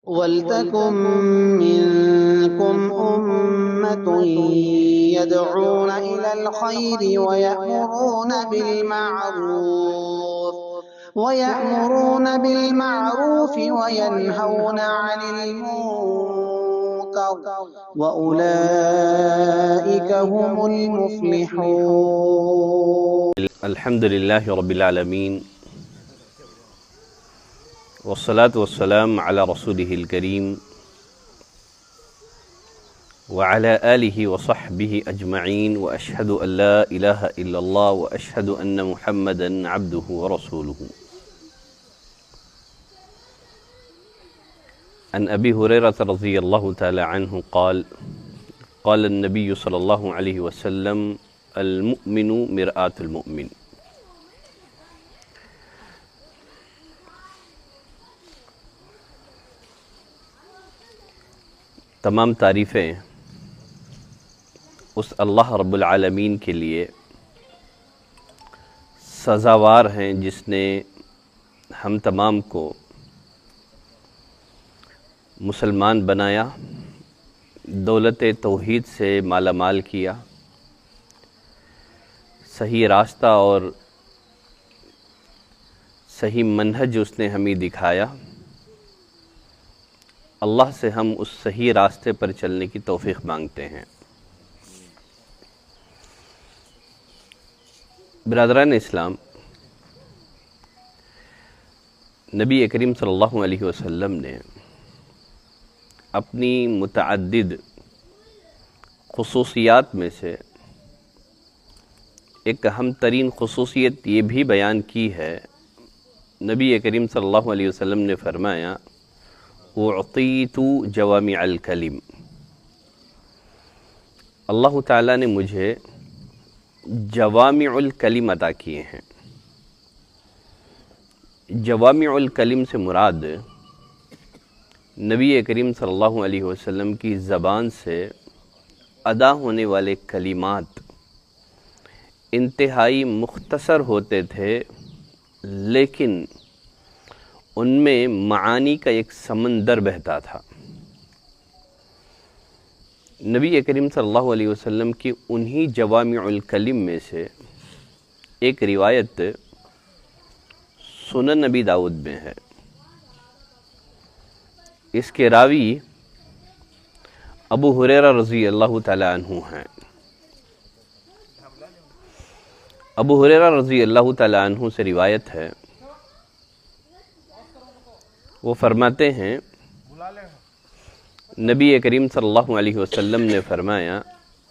وَلْتَكُن مِّنكُمْ أُمَّةٌ يَدْعُونَ إِلَى الْخَيْرِ وَيَأْمُرُونَ وَيَنْهَوْنَ عَنِ الْمُنكَرِ وَأُولَئِكَ هُمُ الْمُفْلِحُونَ. الحمد للہ رب العالمین والصلاة والسلام علی رسولہ الکریم وعلی آلہ وصحبہ اجمعین واشہد ان لا الہ الا اللہ واشہد ان محمدا عبدہ ورسولہ. عن ابی ہریرہ رضی اللہ تعالی عنہ قال قال النبی صلی اللہ علیہ وسلم المؤمن مرآة المؤمن. تمام تعریفیں اس اللہ رب العالمین کے لیے سزاوار ہیں جس نے ہم تمام کو مسلمان بنایا، دولت توحید سے مالا مال کیا، صحیح راستہ اور صحیح منہج اس نے ہمیں دکھایا. اللہ سے ہم اس صحیح راستے پر چلنے کی توفیق مانگتے ہیں. برادران اسلام، نبی کریم صلی اللہ علیہ وسلم نے اپنی متعدد خصوصیات میں سے ایک اہم ترین خصوصیت یہ بھی بیان کی ہے. نبی کریم صلی اللہ علیہ وسلم نے فرمایا اعطیت جوامع الکلم. اللہ تعالیٰ نے مجھے جوامع الکلم عطا کیے ہیں. جوامع الکلم سے مراد نبی کریم صلی اللہ علیہ وسلم کی زبان سے ادا ہونے والے کلمات انتہائی مختصر ہوتے تھے، لیکن ان میں معانی کا ایک سمندر بہتا تھا. نبی کریم صلی اللہ علیہ وسلم کی انہی جوامع الکلم میں سے ایک روایت سنن نبی داؤد میں ہے. اس کے راوی ابو ہریرہ رضی اللہ تعالی عنہ ہیں. ابو ہریرہ رضی اللہ تعالی عنہ سے روایت ہے، وہ فرماتے ہیں نبی کریم صلی اللہ علیہ وسلم نے فرمایا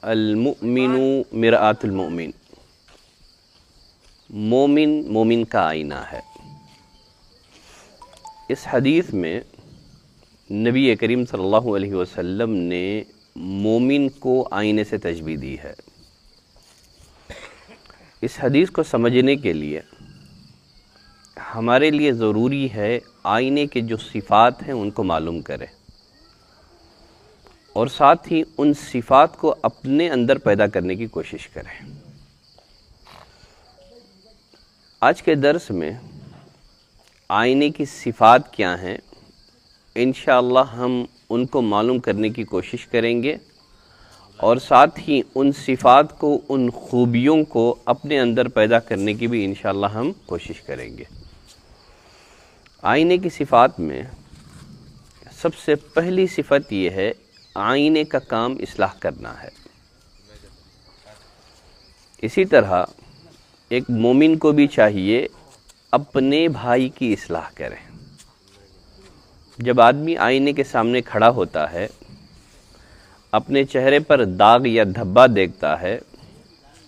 المؤمن مرآة المؤمن. مومن مومن کا آئینہ ہے. اس حدیث میں نبی کریم صلی اللہ علیہ وسلم نے مومن کو آئینے سے تشبیہ دی ہے. اس حدیث کو سمجھنے کے لیے ہمارے لیے ضروری ہے آئینے کے جو صفات ہیں ان کو معلوم کریں، اور ساتھ ہی ان صفات کو اپنے اندر پیدا کرنے کی کوشش کریں. آج کے درس میں آئینے کی صفات کیا ہیں انشاءاللہ ہم ان کو معلوم کرنے کی کوشش کریں گے، اور ساتھ ہی ان صفات کو، ان خوبیوں کو اپنے اندر پیدا کرنے کی بھی انشاءاللہ ہم کوشش کریں گے. آئینے کی صفات میں سب سے پہلی صفت یہ ہے آئینے کا کام اصلاح کرنا ہے. اسی طرح ایک مومن کو بھی چاہیے اپنے بھائی کی اصلاح کرے. جب آدمی آئینے کے سامنے کھڑا ہوتا ہے، اپنے چہرے پر داغ یا دھبا دیکھتا ہے،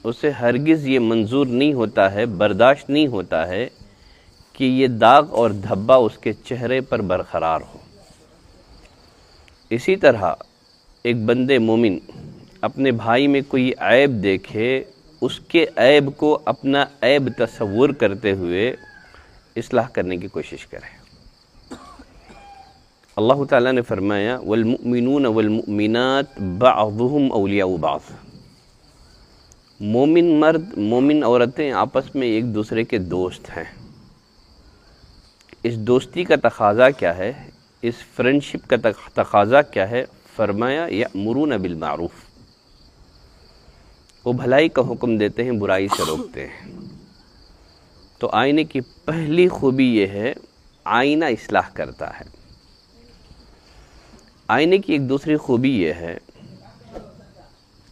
اسے ہرگز یہ منظور نہیں ہوتا ہے، برداشت نہیں ہوتا ہے کہ یہ داغ اور دھبا اس کے چہرے پر برقرار ہو. اسی طرح ایک بندے مومن اپنے بھائی میں کوئی عیب دیکھے، اس کے عیب کو اپنا عیب تصور کرتے ہوئے اصلاح کرنے کی کوشش کرے. اللہ تعالیٰ نے فرمایا والمؤمنون والمؤمنات بعضهم اولیاء بعض. مومن مرد مومن عورتیں آپس میں ایک دوسرے کے دوست ہیں. اس دوستی کا تقاضا کیا ہے اس فرینڈشپ کا تقاضا کیا ہے؟ فرمایا یأمرون بالمعروف، وہ بھلائی کا حکم دیتے ہیں، برائی سے روکتے ہیں۔ تو آئینے کی پہلی خوبی یہ ہے، آئینہ اصلاح کرتا ہے۔ آئینے کی ایک دوسری خوبی یہ ہے،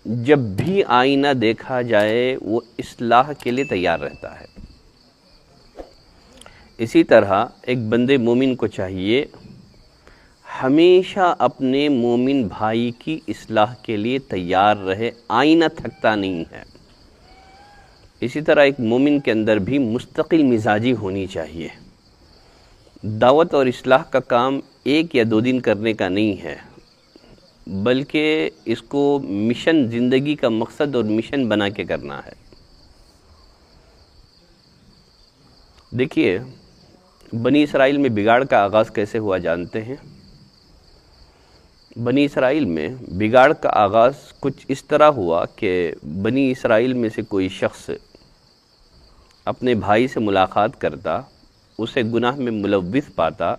جب بھی آئینہ دیکھا جائے وہ اصلاح کے لیے تیار رہتا ہے۔ اسی طرح ایک بندے مومن کو چاہیے ہمیشہ اپنے مومن بھائی کی اصلاح کے لیے تیار رہے، آئینہ تھکتا نہیں ہے۔ اسی طرح ایک مومن کے اندر بھی مستقل مزاجی ہونی چاہیے۔ دعوت اور اصلاح کا کام ایک یا دو دن کرنے کا نہیں ہے، بلکہ اس کو مشن، زندگی کا مقصد اور مشن بنا کے کرنا ہے۔ دیکھیے بنی اسرائیل میں بگاڑ کا آغاز کیسے ہوا جانتے ہیں؟ بنی اسرائیل میں بگاڑ کا آغاز کچھ اس طرح ہوا کہ بنی اسرائیل میں سے کوئی شخص اپنے بھائی سے ملاقات کرتا، اسے گناہ میں ملوث پاتا،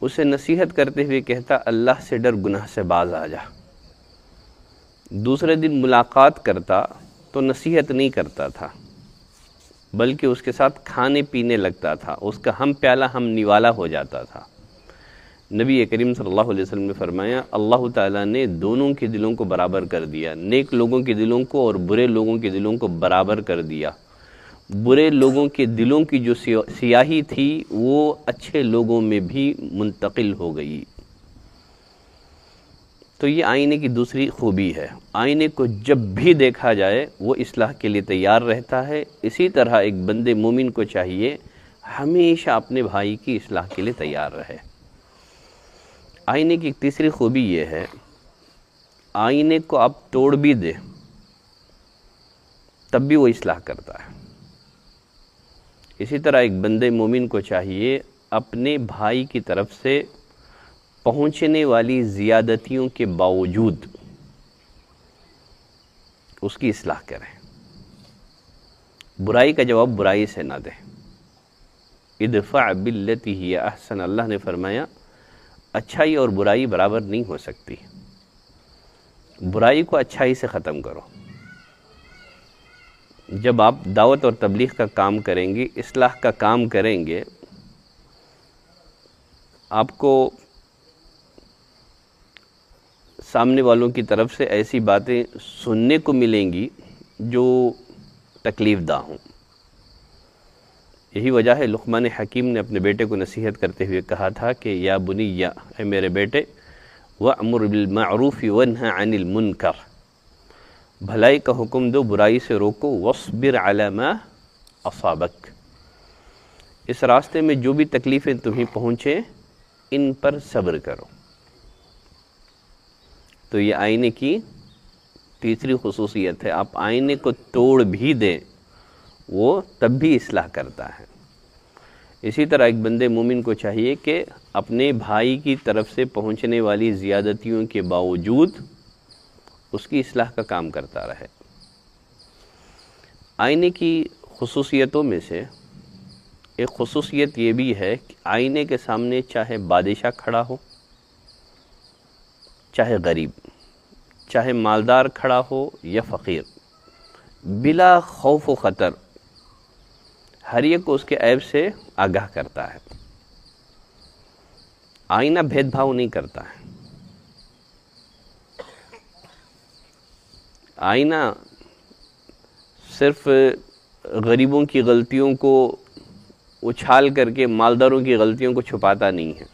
اسے نصیحت کرتے ہوئے کہتا اللہ سے ڈر، گناہ سے باز آ جا۔ دوسرے دن ملاقات کرتا تو نصیحت نہیں کرتا تھا، بلکہ اس کے ساتھ کھانے پینے لگتا تھا، اس کا ہم پیالہ ہم نوالا ہو جاتا تھا۔ نبی کریم صلی اللہ علیہ وسلم نے فرمایا اللہ تعالیٰ نے دونوں کے دلوں کو برابر کر دیا، نیک لوگوں کے دلوں کو اور برے لوگوں کے دلوں کو برابر کر دیا۔ برے لوگوں کے دلوں کی جو سیاہی تھی وہ اچھے لوگوں میں بھی منتقل ہو گئی۔ تو یہ آئینے کی دوسری خوبی ہے، آئینے کو جب بھی دیکھا جائے وہ اصلاح کے لیے تیار رہتا ہے۔ اسی طرح ایک بندے مومن کو چاہیے ہمیشہ اپنے بھائی کی اصلاح کے لیے تیار رہے۔ آئینے کی ایک تیسری خوبی یہ ہے، آئینے کو آپ توڑ بھی دے تب بھی وہ اصلاح کرتا ہے۔ اسی طرح ایک بندے مومن کو چاہیے اپنے بھائی کی طرف سے پہنچنے والی زیادتیوں کے باوجود اس کی اصلاح کرے، برائی کا جواب برائی سے نہ دے۔ ادفع باللتی ہی احسن، اللہ نے فرمایا اچھائی اور برائی برابر نہیں ہو سکتی، برائی کو اچھائی سے ختم کرو۔ جب آپ دعوت اور تبلیغ کا کام کریں گے، اصلاح کا کام کریں گے، آپ کو سامنے والوں کی طرف سے ایسی باتیں سننے کو ملیں گی جو تکلیف دہ ہوں۔ یہی وجہ ہے لقمان حکیم نے اپنے بیٹے کو نصیحت کرتے ہوئے کہا تھا کہ یا بنی، اے میرے بیٹے، وَأْمُرْ بِالْمَعْرُوفِ وَانْهَ عَنِ الْمُنْكَرِ، بھلائی کا حکم دو، برائی سے روکو، وَاصْبِرْ عَلَى مَا أَصَابَكَ، اس راستے میں جو بھی تکلیفیں تمہیں پہنچیں ان پر صبر کرو۔ تو یہ آئینے کی تیسری خصوصیت ہے، آپ آئینے کو توڑ بھی دیں وہ تب بھی اصلاح کرتا ہے۔ اسی طرح ایک بندے مومن کو چاہیے کہ اپنے بھائی کی طرف سے پہنچنے والی زیادتیوں کے باوجود اس کی اصلاح کا کام کرتا رہے۔ آئینے کی خصوصیتوں میں سے ایک خصوصیت یہ بھی ہے کہ آئینے کے سامنے چاہے بادشاہ کھڑا ہو، چاہے غریب، چاہے مالدار کھڑا ہو یا فقیر، بلا خوف و خطر ہر ایک کو اس کے عیب سے آگاہ کرتا ہے۔ آئینہ بھید بھاؤ نہیں کرتا ہے، آئینہ صرف غریبوں کی غلطیوں کو اچھال کر کے مالداروں کی غلطیوں کو چھپاتا نہیں ہے،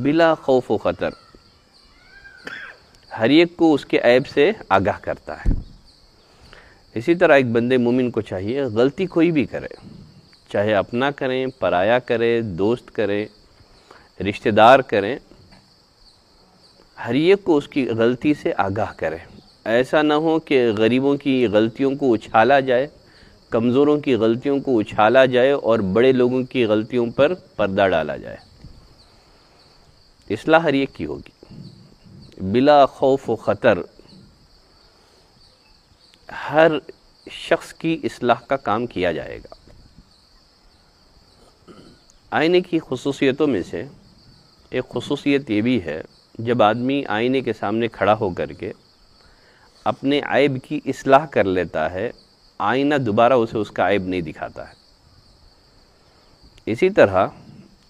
بلا خوف و خطر ہر ایک کو اس کے عیب سے آگاہ کرتا ہے۔ اسی طرح ایک بندے مومن کو چاہیے غلطی کوئی بھی کرے، چاہے اپنا کریں، پرایا کرے، دوست کرے، رشتہ دار کریں، ہر ایک کو اس کی غلطی سے آگاہ کرے۔ ایسا نہ ہو کہ غریبوں کی غلطیوں کو اچھالا جائے، کمزوروں کی غلطیوں کو اچھالا جائے اور بڑے لوگوں کی غلطیوں پر پردہ ڈالا جائے۔ اصلاح ہر ایک کی ہوگی بلا خوف و خطر، ہر شخص کی اصلاح کا کام کیا جائے گا۔ آئینے کی خصوصیتوں میں سے ایک خصوصیت یہ بھی ہے، جب آدمی آئینے کے سامنے کھڑا ہو کر کے اپنے عیب کی اصلاح کر لیتا ہے، آئینہ دوبارہ اسے اس کا عیب نہیں دکھاتا ہے۔ اسی طرح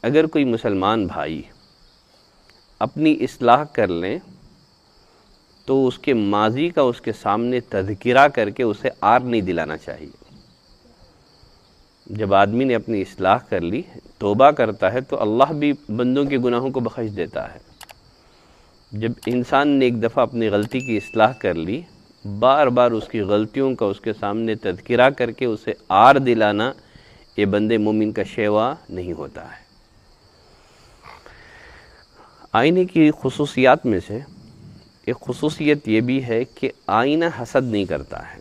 اگر کوئی مسلمان بھائی اپنی اصلاح کر لیں تو اس کے ماضی کا اس کے سامنے تذکرہ کر کے اسے عار نہیں دلانا چاہیے۔ جب آدمی نے اپنی اصلاح کر لی، توبہ کرتا ہے، تو اللہ بھی بندوں کے گناہوں کو بخش دیتا ہے۔ جب انسان نے ایک دفعہ اپنی غلطی کی اصلاح کر لی، بار بار اس کی غلطیوں کا اس کے سامنے تذکرہ کر کے اسے عار دلانا، یہ بندے مومن کا شیوا نہیں ہوتا ہے۔ آئینے کی خصوصیات میں سے ایک خصوصیت یہ بھی ہے کہ آئینہ حسد نہیں کرتا ہے۔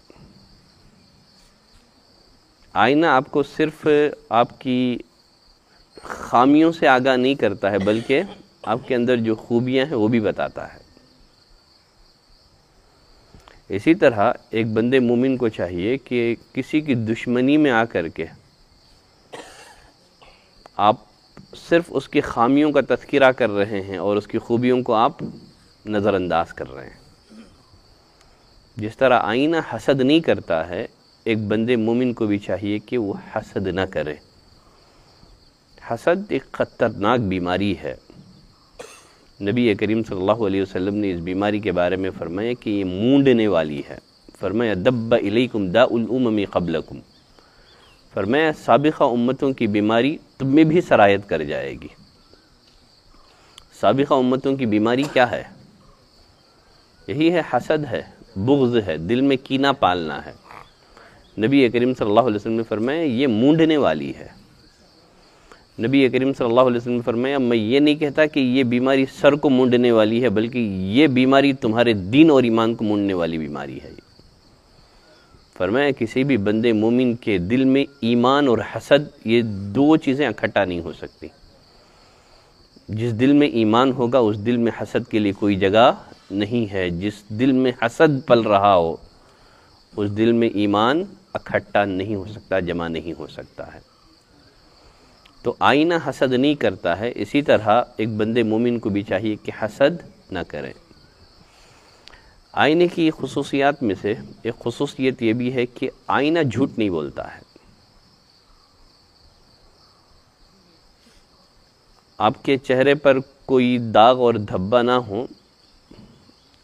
آئینہ آپ کو صرف آپ کی خامیوں سے آگاہ نہیں کرتا ہے، بلکہ آپ کے اندر جو خوبیاں ہیں وہ بھی بتاتا ہے۔ اسی طرح ایک بندے مومن کو چاہیے کہ کسی کی دشمنی میں آ کر کے آپ صرف اس کی خامیوں کا تذکرہ کر رہے ہیں اور اس کی خوبیوں کو آپ نظر انداز کر رہے ہیں۔ جس طرح آئینہ حسد نہیں کرتا ہے، ایک بندے مومن کو بھی چاہیے کہ وہ حسد نہ کرے۔ حسد ایک خطرناک بیماری ہے۔ نبی کریم صلی اللہ علیہ وسلم نے اس بیماری کے بارے میں فرمایا کہ یہ مونڈنے والی ہے۔ فرمایا دب الیکم داء الامم قبلکم، فرمایا سابقہ امتوں کی بیماری تم میں بھی سرایت کر جائے گی۔ سابقہ امتوں کی بیماری کیا ہے؟ یہی ہے، حسد ہے، بغض ہے، دل میں کینہ پالنا ہے۔ نبی کریم صلی اللہ علیہ وسلم نے فرمایا یہ مونڈنے والی ہے۔ نبی کریم صلی اللہ علیہ وسلم نے فرمایا میں یہ نہیں کہتا کہ یہ بیماری سر کو مونڈنے والی ہے، بلکہ یہ بیماری تمہارے دین اور ایمان کو مونڈنے والی بیماری ہے۔ فرمایا کسی بھی بندے مومن کے دل میں ایمان اور حسد، یہ دو چیزیں اکٹھا نہیں ہو سکتی۔ جس دل میں ایمان ہوگا اس دل میں حسد کے لیے کوئی جگہ نہیں ہے۔ جس دل میں حسد پل رہا ہو اس دل میں ایمان اکٹھا نہیں ہو سکتا، جمع نہیں ہو سکتا ہے۔ تو آئینہ حسد نہیں کرتا ہے، اسی طرح ایک بندے مومن کو بھی چاہیے کہ حسد نہ کرے۔ آئینے کی خصوصیات میں سے ایک خصوصیت یہ بھی ہے کہ آئینہ جھوٹ نہیں بولتا ہے۔ آپ کے چہرے پر کوئی داغ اور دھبا نہ ہو،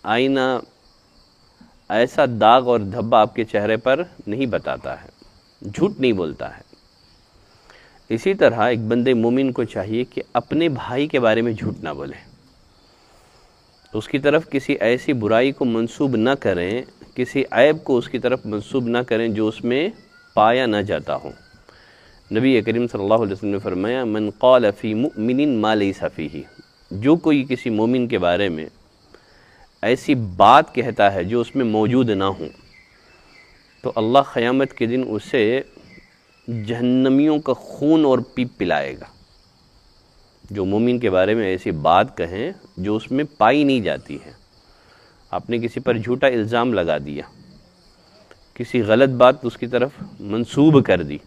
آئینہ ایسا داغ اور دھبا آپ کے چہرے پر نہیں بتاتا ہے، جھوٹ نہیں بولتا ہے۔ اسی طرح ایک بندے مومن کو چاہیے کہ اپنے بھائی کے بارے میں جھوٹ نہ بولے، اس کی طرف کسی ایسی برائی کو منسوب نہ کریں، کسی عیب کو اس کی طرف منسوب نہ کریں جو اس میں پایا نہ جاتا ہو۔ نبی کریم صلی اللہ علیہ وسلم نے فرمایا من قال فی مؤمن ما لیس فیہ، جو کوئی کسی مومن کے بارے میں ایسی بات کہتا ہے جو اس میں موجود نہ ہو، تو اللہ قیامت کے دن اسے جہنمیوں کا خون اور پیپ پلائے گا۔ جو مومن کے بارے میں ایسی بات کہیں جو اس میں پائی نہیں جاتی ہے، آپ نے کسی پر جھوٹا الزام لگا دیا، کسی غلط بات اس کی طرف منسوب کر دی،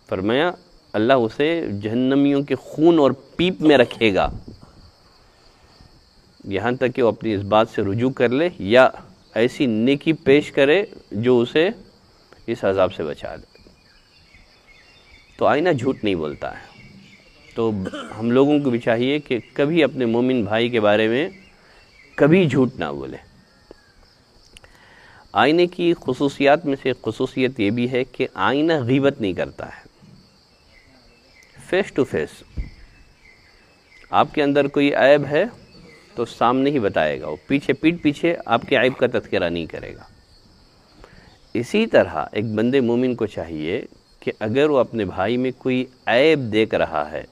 فرمایا اللہ اسے جہنمیوں کے خون اور پیپ میں رکھے گا، یہاں تک کہ وہ اپنی اس بات سے رجوع کر لے یا ایسی نیکی پیش کرے جو اسے اس عذاب سے بچا دے۔ تو آئینہ جھوٹ نہیں بولتا ہے۔ تو ہم لوگوں کو بھی چاہیے کہ کبھی اپنے مومن بھائی کے بارے میں کبھی جھوٹ نہ بولے۔ آئینے کی خصوصیات میں سے ایک خصوصیت یہ بھی ہے کہ آئینہ غیبت نہیں کرتا ہے۔ فیس ٹو فیس آپ کے اندر کوئی عیب ہے تو سامنے ہی بتائے گا، وہ پیٹ پیچھے آپ کے عیب کا تذکرہ نہیں کرے گا۔ اسی طرح ایک بندے مومن کو چاہیے کہ اگر وہ اپنے بھائی میں کوئی عیب دیکھ رہا ہے،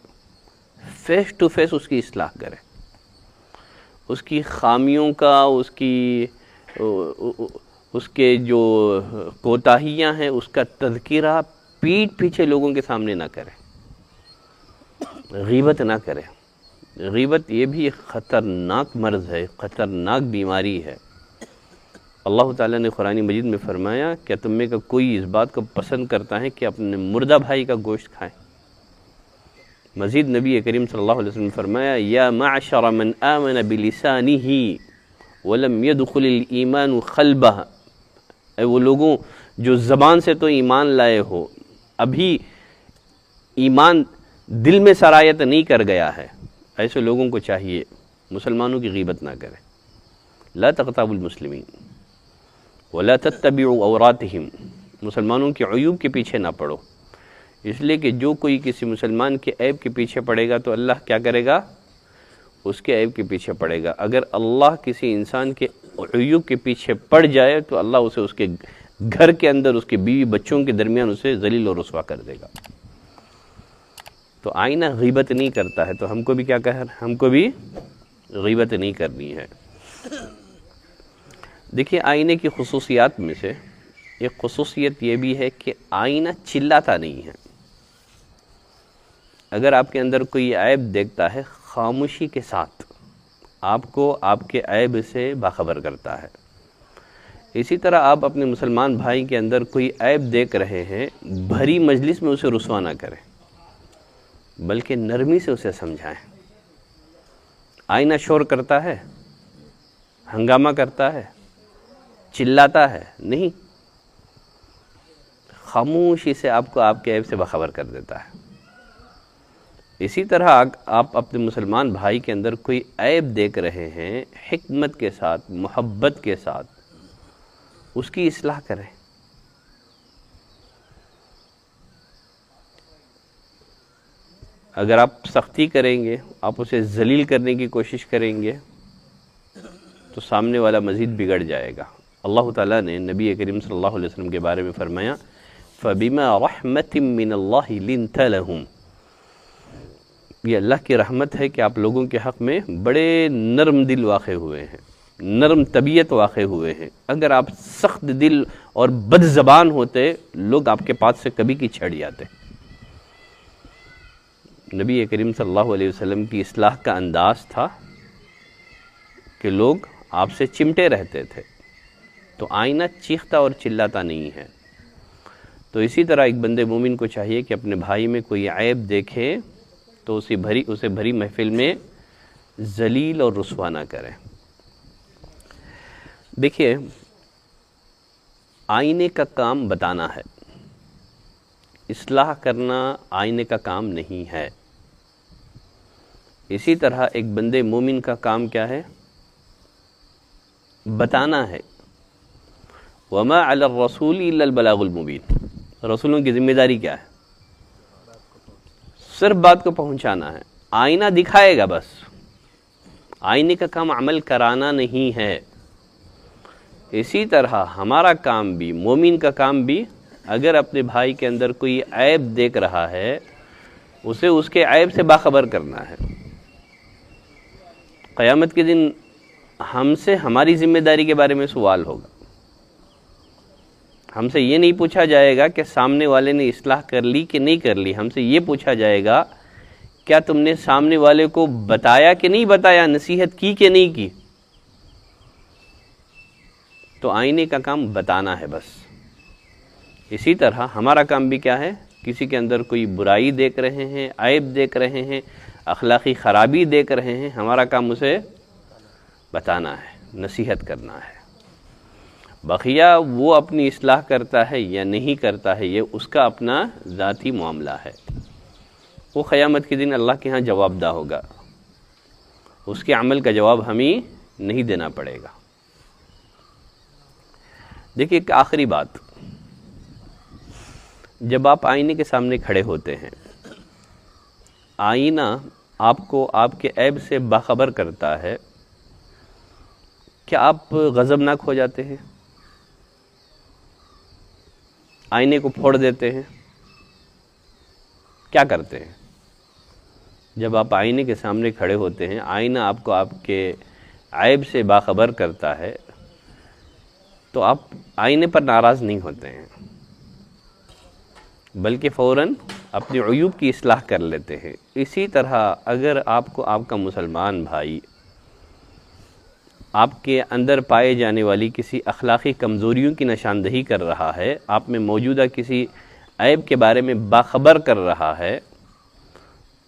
فیس ٹو فیس اس کی اصلاح کرے، اس کی خامیوں کا، اس کے جو کوتاہیاں ہیں اس کا تذکرہ پیٹ پیچھے لوگوں کے سامنے نہ کرے، غیبت نہ کرے۔ غیبت یہ بھی ایک خطرناک مرض ہے، خطرناک بیماری ہے۔ اللہ تعالیٰ نے قرآن مجید میں فرمایا کہ تم میں کا کوئی اس بات کو پسند کرتا ہے کہ اپنے مردہ بھائی کا گوشت کھائے؟ مزید نبی کریم صلی اللہ علیہ وسلم نے فرمایا یا معشر من آمن بلسانہ ولم يدخل الایمان قلبہ، اے وہ لوگوں جو زبان سے تو ایمان لائے ہو ابھی ایمان دل میں سرایت نہیں کر گیا ہے، ایسے لوگوں کو چاہیے مسلمانوں کی غیبت نہ کریں۔ لا تغتابوا المسلمین ولا تتبعوا عوراتہم، مسلمانوں کے عیوب کے پیچھے نہ پڑو، اس لیے کہ جو کوئی کسی مسلمان کے عیب کے پیچھے پڑے گا تو اللہ کیا کرے گا؟ اس کے عیب کے پیچھے پڑے گا۔ اگر اللہ کسی انسان کے عیوب کے پیچھے پڑ جائے تو اللہ اسے اس کے گھر کے اندر اس کے بیوی بچوں کے درمیان اسے ذلیل اور رسوا کر دے گا۔ تو آئینہ غیبت نہیں کرتا ہے تو ہم کو بھی کیا کہہ ہم کو بھی غیبت نہیں کرنی ہے۔ دیکھیے آئینے کی خصوصیات میں سے ایک خصوصیت یہ بھی ہے کہ آئینہ چلاتا نہیں ہے۔ اگر آپ کے اندر کوئی عیب دیکھتا ہے خاموشی کے ساتھ آپ کو آپ کے عیب سے باخبر کرتا ہے۔ اسی طرح آپ اپنے مسلمان بھائی کے اندر کوئی عیب دیکھ رہے ہیں، بھری مجلس میں اسے رسوا نہ کریں بلکہ نرمی سے اسے سمجھائیں۔ آئینہ شور کرتا ہے، ہنگامہ کرتا ہے، چلاتا ہے، نہیں، خاموشی سے آپ کو آپ کے عیب سے باخبر کر دیتا ہے۔ اسی طرح آپ اپنے مسلمان بھائی کے اندر کوئی عیب دیکھ رہے ہیں، حکمت کے ساتھ، محبت کے ساتھ اس کی اصلاح کریں۔ اگر آپ سختی کریں گے، آپ اسے ذلیل کرنے کی کوشش کریں گے تو سامنے والا مزید بگڑ جائے گا۔ اللہ تعالیٰ نے نبی کریم صلی اللہ علیہ وسلم کے بارے میں فرمایا فَبِمَا رَحْمَةٍ مِّنَ اللَّهِ لِنْتَ لَهُمْ، یہ اللہ کی رحمت ہے کہ آپ لوگوں کے حق میں بڑے نرم دل واقع ہوئے ہیں، نرم طبیعت واقع ہوئے ہیں۔ اگر آپ سخت دل اور بد زبان ہوتے لوگ آپ کے پاس سے کبھی کی چھڑ جاتے۔ نبی کریم صلی اللہ علیہ وسلم کی اصلاح کا انداز تھا کہ لوگ آپ سے چمٹے رہتے تھے، تو آئینہ چیختا اور چلاتا نہیں ہے۔ تو اسی طرح ایک بندے مومن کو چاہیے کہ اپنے بھائی میں کوئی عیب دیکھے تو اسے بھری محفل میں ذلیل اور رسوا نہ کریں۔ دیکھیے آئینے کا کام بتانا ہے، اصلاح کرنا آئینے کا کام نہیں ہے۔ اسی طرح ایک بندے مومن کا کام کیا ہے؟ بتانا ہے۔ وَمَا عَلَى الرَّسُولِ إِلَّا الْبَلَاغُ الْمُبِينُ، رسولوں کی ذمہ داری کیا ہے؟ صرف بات کو پہنچانا ہے، آئینہ دکھائے گا بس، آئینے کا کام عمل کرانا نہیں ہے۔ اسی طرح ہمارا کام بھی، مومن کا کام بھی، اگر اپنے بھائی کے اندر کوئی عیب دیکھ رہا ہے اسے اس کے عیب سے باخبر کرنا ہے۔ قیامت کے دن ہم سے ہماری ذمہ داری کے بارے میں سوال ہوگا۔ ہم سے یہ نہیں پوچھا جائے گا کہ سامنے والے نے اصلاح کر لی کہ نہیں کر لی، ہم سے یہ پوچھا جائے گا کیا تم نے سامنے والے کو بتایا کہ نہیں بتایا، نصیحت کی کہ نہیں کی۔ تو آئینے کا کام بتانا ہے بس۔ اسی طرح ہمارا کام بھی کیا ہے؟ کسی کے اندر کوئی برائی دیکھ رہے ہیں، عیب دیکھ رہے ہیں، اخلاقی خرابی دیکھ رہے ہیں، ہمارا کام اسے بتانا ہے، نصیحت کرنا ہے۔ بقیہ وہ اپنی اصلاح کرتا ہے یا نہیں کرتا ہے یہ اس کا اپنا ذاتی معاملہ ہے، وہ قیامت کے دن اللہ کے ہاں جواب دہ ہوگا، اس کے عمل کا جواب ہمیں نہیں دینا پڑے گا۔ دیکھیے ایک آخری بات، جب آپ آئینے کے سامنے کھڑے ہوتے ہیں، آئینہ آپ کو آپ کے عیب سے باخبر کرتا ہے، کیا آپ غضبناک ہو جاتے ہیں؟ آئینے کو پھوڑ دیتے ہیں؟ کیا کرتے ہیں؟ جب آپ آئینے کے سامنے کھڑے ہوتے ہیں، آئینہ آپ کو آپ کے عیب سے باخبر کرتا ہے تو آپ آئینے پر ناراض نہیں ہوتے ہیں بلکہ فوراً اپنی عیوب کی اصلاح کر لیتے ہیں۔ اسی طرح اگر آپ کو آپ کا مسلمان بھائی آپ کے اندر پائے جانے والی کسی اخلاقی کمزوریوں کی نشاندہی کر رہا ہے، آپ میں موجودہ کسی عیب کے بارے میں باخبر کر رہا ہے،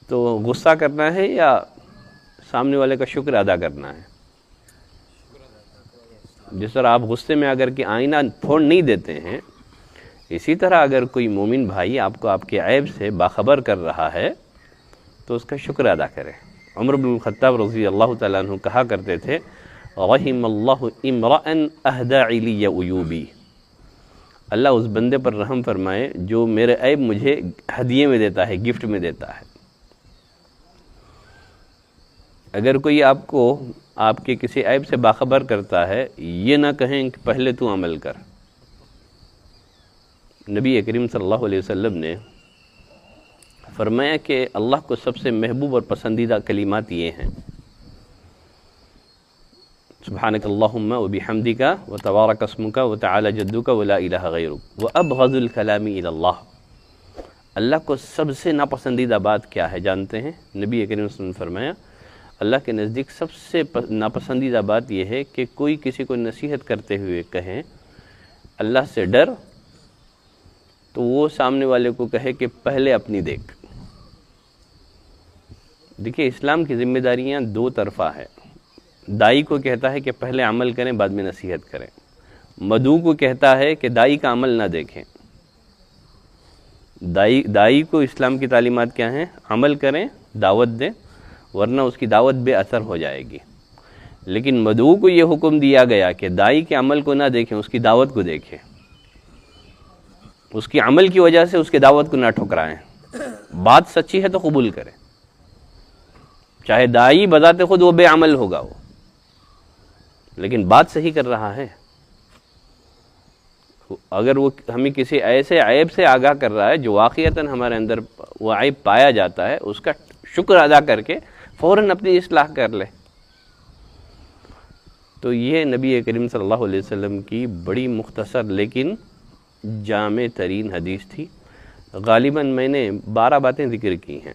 تو تو غصہ کرنا ہے یا سامنے والے کا شکر ادا کرنا ہے؟ جس طرح آپ غصے میں اگر کہ آئینہ پھوڑ نہیں دیتے ہیں، اسی طرح اگر کوئی مومن بھائی آپ کو آپ کے عیب سے باخبر کر رہا ہے تو اس کا شکر ادا کریں۔ عمر بن الخطاب رضی اللہ تعالیٰ عنہ کہا کرتے تھے رحم اللہ امرأ اہدی الی عیوبی، اللہ اس بندے پر رحم فرمائے جو میرے عیب مجھے ہدیے میں دیتا ہے، گفٹ میں دیتا ہے۔ اگر کوئی آپ کو آپ کے کسی عیب سے باخبر کرتا ہے، یہ نہ کہیں کہ پہلے تو عمل کر۔ نبی کریم صلی اللہ علیہ وسلم نے فرمایا کہ اللہ کو سب سے محبوب اور پسندیدہ کلمات یہ ہیں، سبحانک اللہم وبحمدک وتبارک اسمک وتعالی جدک ولا الہ غیرک وابغض الکلام الی اللہ۔ اللہ کو سب سے ناپسندیدہ بات کیا ہے جانتے ہیں؟ نبی کریم صلی اللہ علیہ وسلم نے فرمایا اللہ کے نزدیک سب سے ناپسندیدہ بات یہ ہے کہ کوئی کسی کو نصیحت کرتے ہوئے کہیں اللہ سے ڈر، تو وہ سامنے والے کو کہے کہ پہلے اپنی دیکھ۔ دیکھیے اسلام کی ذمہ داریاں دو طرفہ ہے۔ دائی کو کہتا ہے کہ پہلے عمل کریں بعد میں نصیحت کریں، مدعو کو کہتا ہے کہ دائی کا عمل نہ دیکھیں۔ دائی کو اسلام کی تعلیمات کیا ہیں؟ عمل کریں، دعوت دیں، ورنہ اس کی دعوت بے اثر ہو جائے گی۔ لیکن مدعو کو یہ حکم دیا گیا کہ دائی کے عمل کو نہ دیکھیں، اس کی دعوت کو دیکھیں، اس کی عمل کی وجہ سے اس کی دعوت کو نہ ٹھکرائیں۔ بات سچی ہے تو قبول کریں، چاہے دائی بذات خود وہ بے عمل ہوگا وہ، لیکن بات صحیح کر رہا ہے۔ اگر وہ ہمیں کسی ایسے عیب سے آگاہ کر رہا ہے جو واقعتاً ہمارے اندر وہ عیب پایا جاتا ہے، اس کا شکر ادا کر کے فوراً اپنی اصلاح کر لے۔ تو یہ نبی کریم صلی اللہ علیہ وسلم کی بڑی مختصر لیکن جامع ترین حدیث تھی۔ غالباً میں نے 12 باتیں ذکر کی ہیں،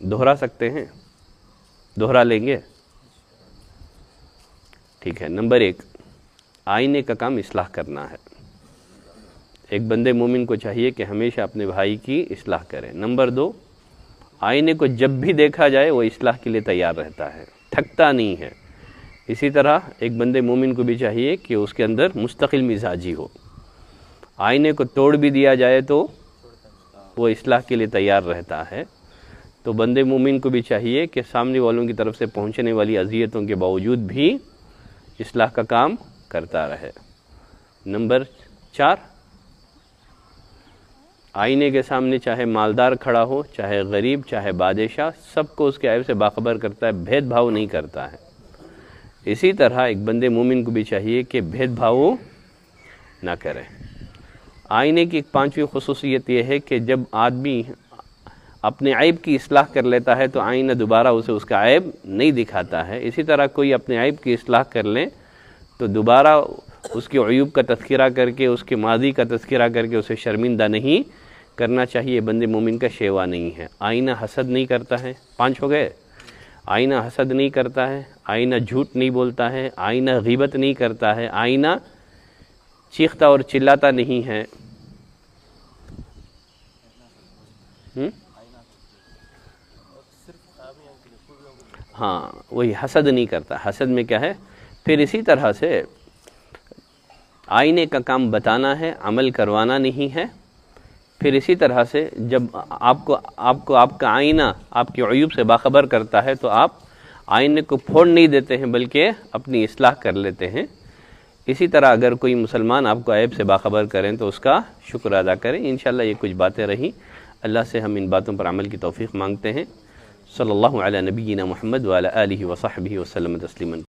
دہرا سکتے ہیں؟ دہرا لیں گے؟ ٹھیک ہے۔ نمبر 1، آئینے کا کام اصلاح کرنا ہے۔ ایک بندے مومن کو چاہیے کہ ہمیشہ اپنے بھائی کی اصلاح کرے۔ نمبر 2، آئینے کو جب بھی دیکھا جائے وہ اصلاح کے لیے تیار رہتا ہے، تھکتا نہیں ہے۔ اسی طرح ایک بندے مومن کو بھی چاہیے کہ اس کے اندر مستقل مزاجی ہو، آئینے کو توڑ بھی دیا جائے تو وہ اصلاح کے لیے تیار رہتا ہے۔ تو بندے مومن کو بھی چاہیے کہ سامنے والوں کی طرف سے پہنچنے والی اذیتوں کے باوجود بھی اصلاح کا کام کرتا رہے۔ نمبر 4، آئینے کے سامنے چاہے مالدار کھڑا ہو، چاہے غریب، چاہے بادشاہ، سب کو اس کے عیب سے باخبر کرتا ہے، بھید بھاؤ نہیں کرتا ہے۔ اسی طرح ایک بندے مومن کو بھی چاہیے کہ بھید بھاؤ نہ کرے۔ آئینے کی ایک 5ویں خصوصیت یہ ہے کہ جب آدمی اپنے عیب کی اصلاح کر لیتا ہے تو آئینہ دوبارہ اسے اس کا عیب نہیں دکھاتا ہے۔ اسی طرح کوئی اپنے عیب کی اصلاح کر لیں تو دوبارہ اس کے عیوب کا تذکرہ کر کے، اس کے ماضی کا تذکرہ کر کے اسے شرمندہ نہیں کرنا چاہیے۔ بندے مومن کا شیوا نہیں ہے۔ آئینہ حسد نہیں کرتا ہے، 5 ہو گئے۔ آئینہ حسد نہیں کرتا ہے، آئینہ جھوٹ نہیں بولتا ہے، آئینہ غیبت نہیں کرتا ہے، آئینہ چیختا اور چلاتا نہیں ہے۔ ہاں وہی حسد نہیں کرتا، حسد میں کیا ہے؟ پھر اسی طرح سے آئینے کا کام بتانا ہے، عمل کروانا نہیں ہے۔ پھر اسی طرح سے جب آپ کو آپ کا آئینہ آپ کے عیوب سے باخبر کرتا ہے تو آپ آئینے کو پھوڑ نہیں دیتے ہیں بلکہ اپنی اصلاح کر لیتے ہیں۔ اسی طرح اگر کوئی مسلمان آپ کو عیب سے باخبر کریں تو اس کا شکر ادا کریں۔ انشاءاللہ یہ کچھ باتیں رہیں، اللہ سے ہم ان باتوں پر عمل کی توفیق مانگتے ہیں۔ صلی اللہ علی نبینا محمد وعلی آلہ وصحبہ وسلم تسلیما۔